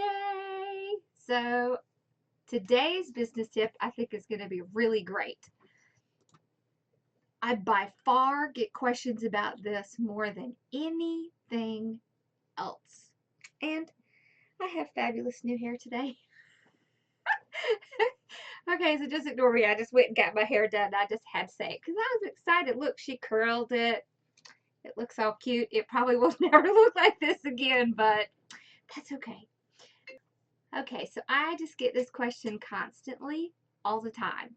Tuesday. So today's business tip I think is going to be really great. I by far get questions about this more than anything else. And I have fabulous new hair today. Okay, so just ignore me. I just went and got my hair done. I just had to say it because I was excited. Look, she curled it. It looks all cute. It probably will never look like this again, but that's okay. Okay, so I just get this question constantly, all the time.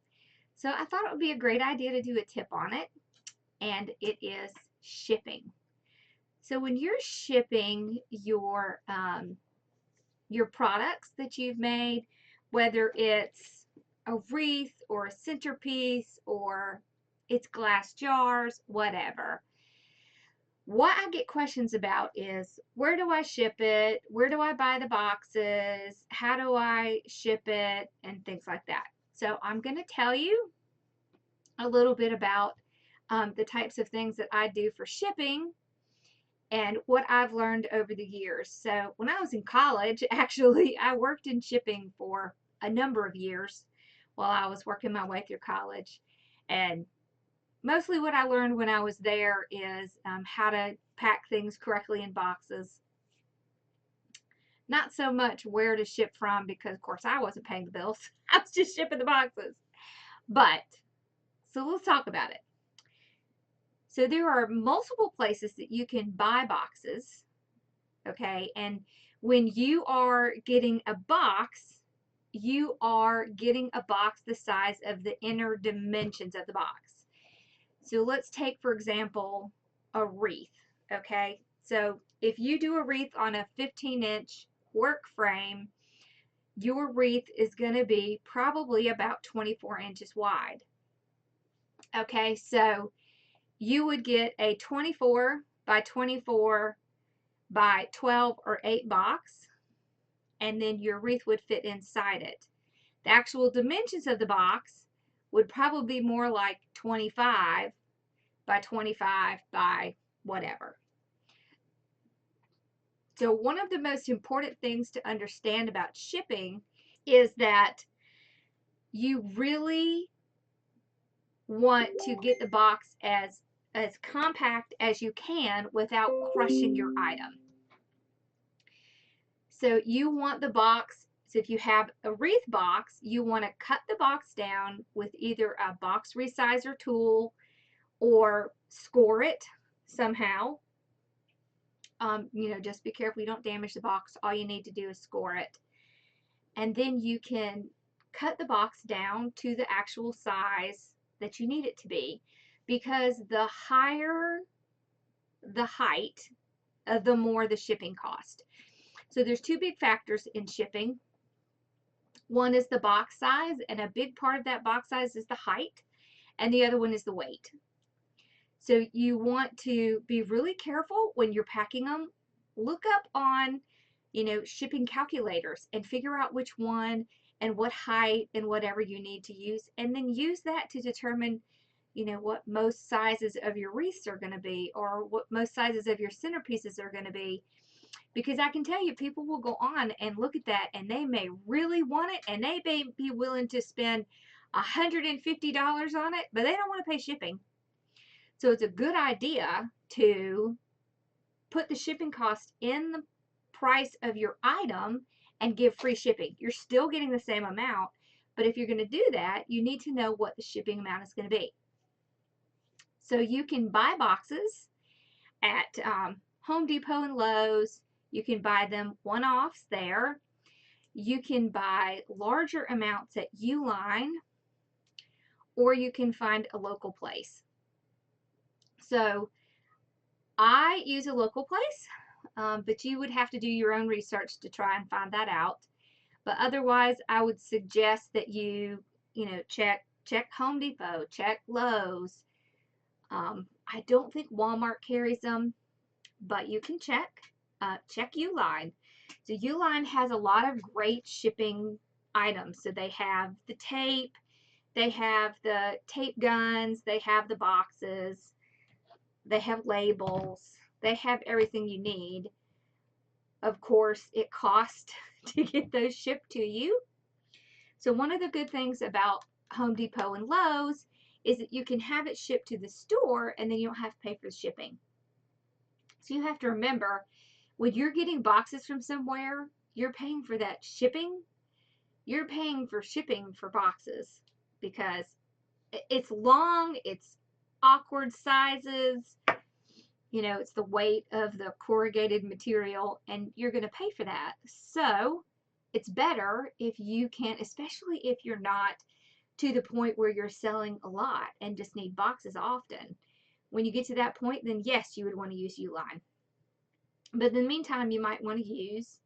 So I thought it would be a great idea to do a tip on it, and it is shipping. So when you're shipping your products that you've made, whether it's a wreath or a centerpiece or it's glass jars, whatever. What I get questions about is where do I ship it? Where do I buy the boxes? How do I ship it? And things like that. So I'm going to tell you a little bit about the types of things that I do for shipping and what I've learned over the years. So when I was in college, actually, I worked in shipping for a number of years while I was working my way through college. And mostly what I learned when I was there is how to pack things correctly in boxes. Not so much where to ship from because, of course, I wasn't paying the bills. I was just shipping the boxes. But, so let's talk about it. So there are multiple places that you can buy boxes, okay? And when you are getting a box, you are getting a box the size of the inner dimensions of the box. So let's take, for example, a wreath, okay? So if you do a wreath on a 15-inch work frame, your wreath is going to be probably about 24 inches wide. Okay, so you would get a 24 by 24 by 12 or 8 box, and then your wreath would fit inside it. The actual dimensions of the box would probably be more like 25 by 25 by whatever. So one of the most important things to understand about shipping is that you really want to get the box as compact as you can without crushing your item. So you want the box, so if you have a wreath box, you want to cut the box down with either a box resizer tool or score it somehow. Just be careful you don't damage the box. All you need to do is score it. And then you can cut the box down to the actual size that you need it to be, because the higher the height, the more the shipping cost. So there's two big factors in shipping. One is the box size, and a big part of that box size is the height, and the other one is the weight. So you want to be really careful when you're packing them. Look up on, shipping calculators and figure out which one and what height and whatever you need to use, and then use that to determine, what most sizes of your wreaths are going to be, or what most sizes of your centerpieces are going to be. Because I can tell you, people will go on and look at that, and they may really want it, and they may be willing to spend $150 on it, but they don't want to pay shipping. So it's a good idea to put the shipping cost in the price of your item and give free shipping. You're still getting the same amount, but if you're going to do that, you need to know what the shipping amount is going to be. So you can buy boxes at Home Depot and Lowe's. You can buy them one-offs there. You can buy larger amounts at Uline, or you can find a local place. So I use a local place, but you would have to do your own research to try and find that out. But otherwise, I would suggest that you, check Home Depot, check Lowe's. I don't think Walmart carries them, but you can check. Check Uline. So Uline has a lot of great shipping items. So they have the tape, they have the tape guns, they have the boxes, they have labels, they have everything you need. of course, it costs to get those shipped to you. So one of the good things about Home Depot and Lowe's is that you can have it shipped to the store and then you don't have to pay for the shipping. So you have to remember, when you're getting boxes from somewhere, you're paying for that shipping. You're paying for shipping for boxes because it's long, it's awkward sizes, you know, it's the weight of the corrugated material, and you're going to pay for that. So it's better if you can, especially if you're not to the point where you're selling a lot and just need boxes often. When you get to that point, then yes, you would want to use Uline. But in the meantime, you might want to use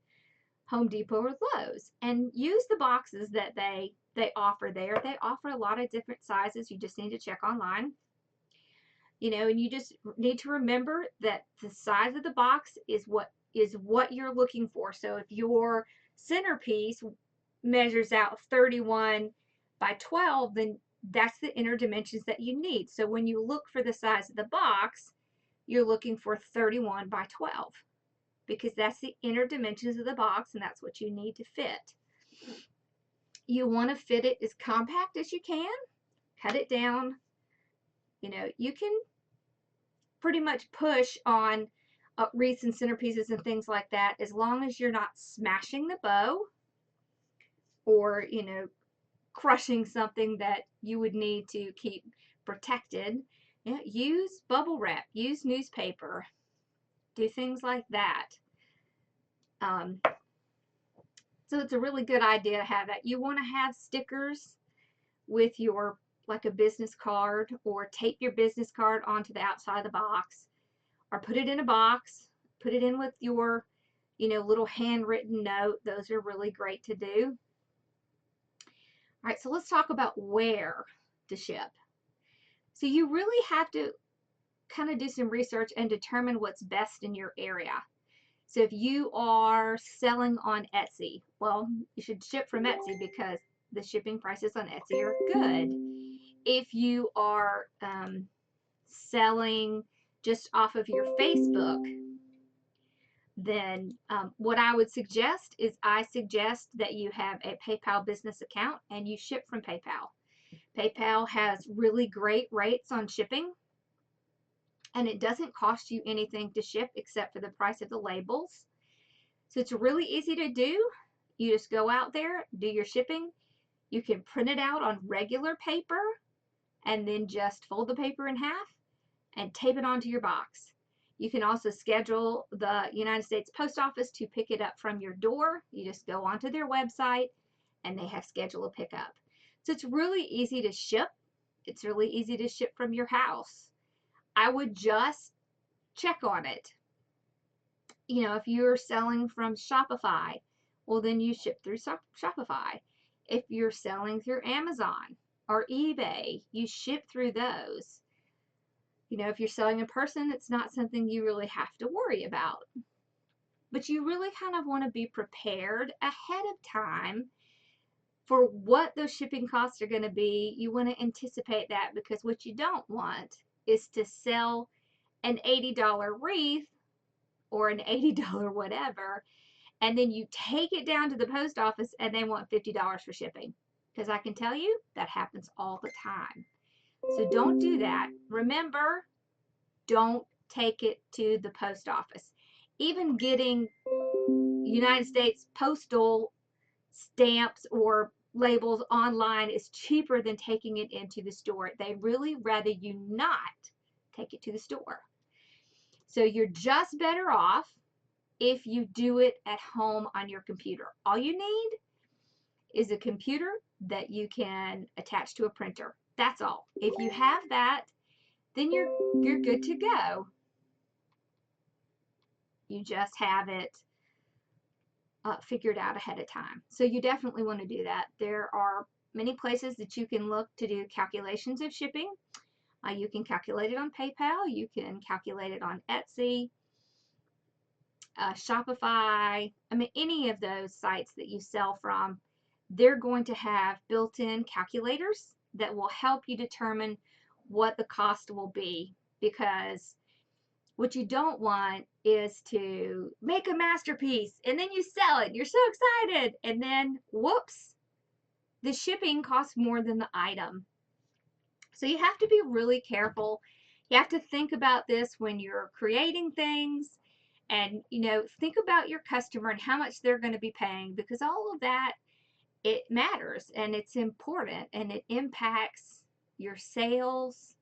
Home Depot or Lowe's and use the boxes that they offer there. They offer a lot of different sizes. You just need to check online. You know, and you just need to remember that the size of the box is what you're looking for. So if your centerpiece measures out 31 by 12, then that's the inner dimensions that you need. So when you look for the size of the box, you're looking for 31 by 12 because that's the inner dimensions of the box and that's what you need to fit. You want to fit it as compact as you can. Cut it down. You know, you can pretty much push on wreaths and centerpieces and things like that as long as you're not smashing the bow or, you know, crushing something that you would need to keep protected. You know, use bubble wrap, use newspaper, do things like that. So it's a really good idea to have that. You want to have stickers with your, like a business card, or tape your business card onto the outside of the box, or put it in a box, put it in with your, you know, little handwritten note. Those are really great to do. All right, so let's talk about where to ship. So you really have to kind of do some research and determine what's best in your area. So if you are selling on Etsy, well, you should ship from Etsy because the shipping prices on Etsy are good. If you are selling just off of your Facebook, then what I would suggest is I suggest that you have a PayPal business account and you ship from PayPal. PayPal has really great rates on shipping, and it doesn't cost you anything to ship except for the price of the labels. So it's really easy to do. You just go out there, do your shipping. You can print it out on regular paper and then just fold the paper in half and tape it onto your box. You can also schedule the United States Post Office to pick it up from your door. You just go onto their website and they have schedule a pickup. So it's really easy to ship. It's really easy to ship from your house. I would just check on it. You know, if you're selling from Shopify, well, then you ship through Shopify. If you're selling through Amazon or eBay, you ship through those. You know, if you're selling in person, it's not something you really have to worry about. But you really kind of want to be prepared ahead of time for what those shipping costs are going to be. You want to anticipate that, because what you don't want is to sell an $80 wreath or an $80 whatever, and then you take it down to the post office and they want $50 for shipping. Because I can tell you that happens all the time. So don't do that. Remember, don't take it to the post office. Even getting United States postal stamps or labels online is cheaper than taking it into the store. They really rather you not take it to the store. So you're just better off if you do it at home on your computer. All you need is a computer that you can attach to a printer. That's all. If you have that, then you're good to go. You just have it figured out ahead of time. So you definitely want to do that. There are many places that you can look to do calculations of shipping. You can calculate it on PayPal. You can calculate it on Etsy, Shopify. I mean, any of those sites that you sell from, they're going to have built-in calculators that will help you determine what the cost will be. Because What you don't want is to make a masterpiece and then you sell it. You're so excited. And then, whoops, the shipping costs more than the item. So you have to be really careful. You have to think about this when you're creating things, and think about your customer and how much they're going to be paying, because all of that, it matters and it's important, and it impacts your sales,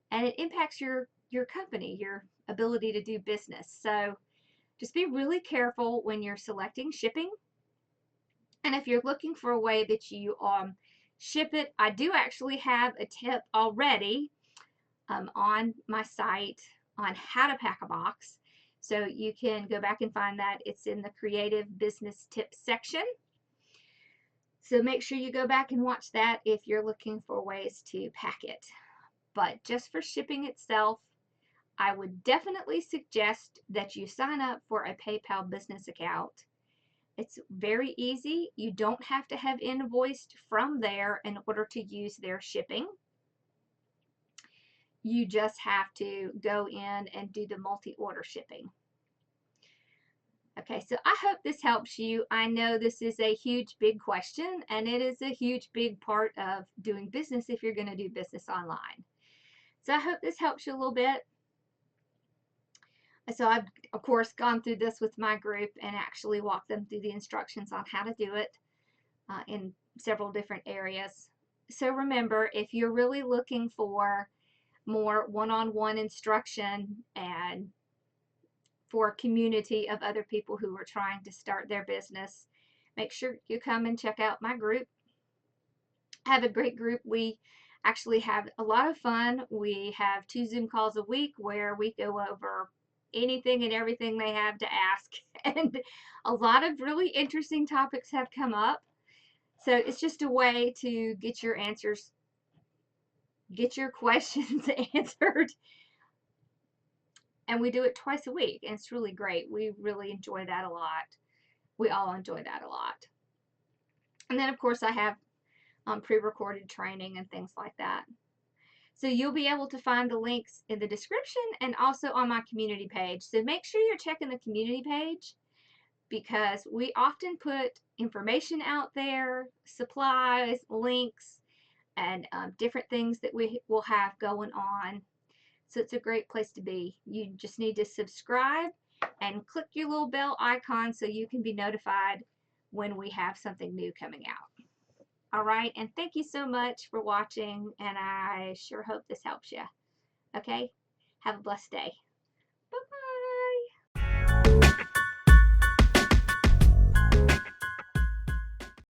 and it impacts your company, your ability to do business. So just be really careful when you're selecting shipping. And if you're looking for a way that you ship it, I do actually have a tip already on my site on how to pack a box. So you can go back and find that. It's in the creative business tips section. So make sure you go back and watch that if you're looking for ways to pack it. But just for shipping itself, I would definitely suggest that you sign up for a PayPal business account. It's very easy. You don't have to have invoiced from there in order to use their shipping. You just have to go in and do the multi-order shipping. Okay, so I hope this helps you. I know this is a huge, big question, and it is a huge, big part of doing business if you're going to do business online. So I hope this helps you a little bit. So I've, of course, gone through this with my group and actually walked them through the instructions on how to do it in several different areas. So remember, if you're really looking for more one-on-one instruction and for a community of other people who are trying to start their business, make sure you come and check out my group. I have a great group. We actually have a lot of fun. We have 2 Zoom calls a week where we go over anything and everything they have to ask. And a lot of really interesting topics have come up. So it's just a way to get your answers, get your questions answered. And we do it twice a week, and it's really great. We really enjoy that a lot. We all enjoy that a lot. And then, of course, I have pre-recorded training and things like that. So you'll be able to find the links in the description and also on my community page. So make sure you're checking the community page, because we often put information out there, supplies, links, and different things that we will have going on. So it's a great place to be. You just need to subscribe and click your little bell icon so you can be notified when we have something new coming out. All right, and thank you so much for watching, and I sure hope this helps you. Okay, have a blessed day.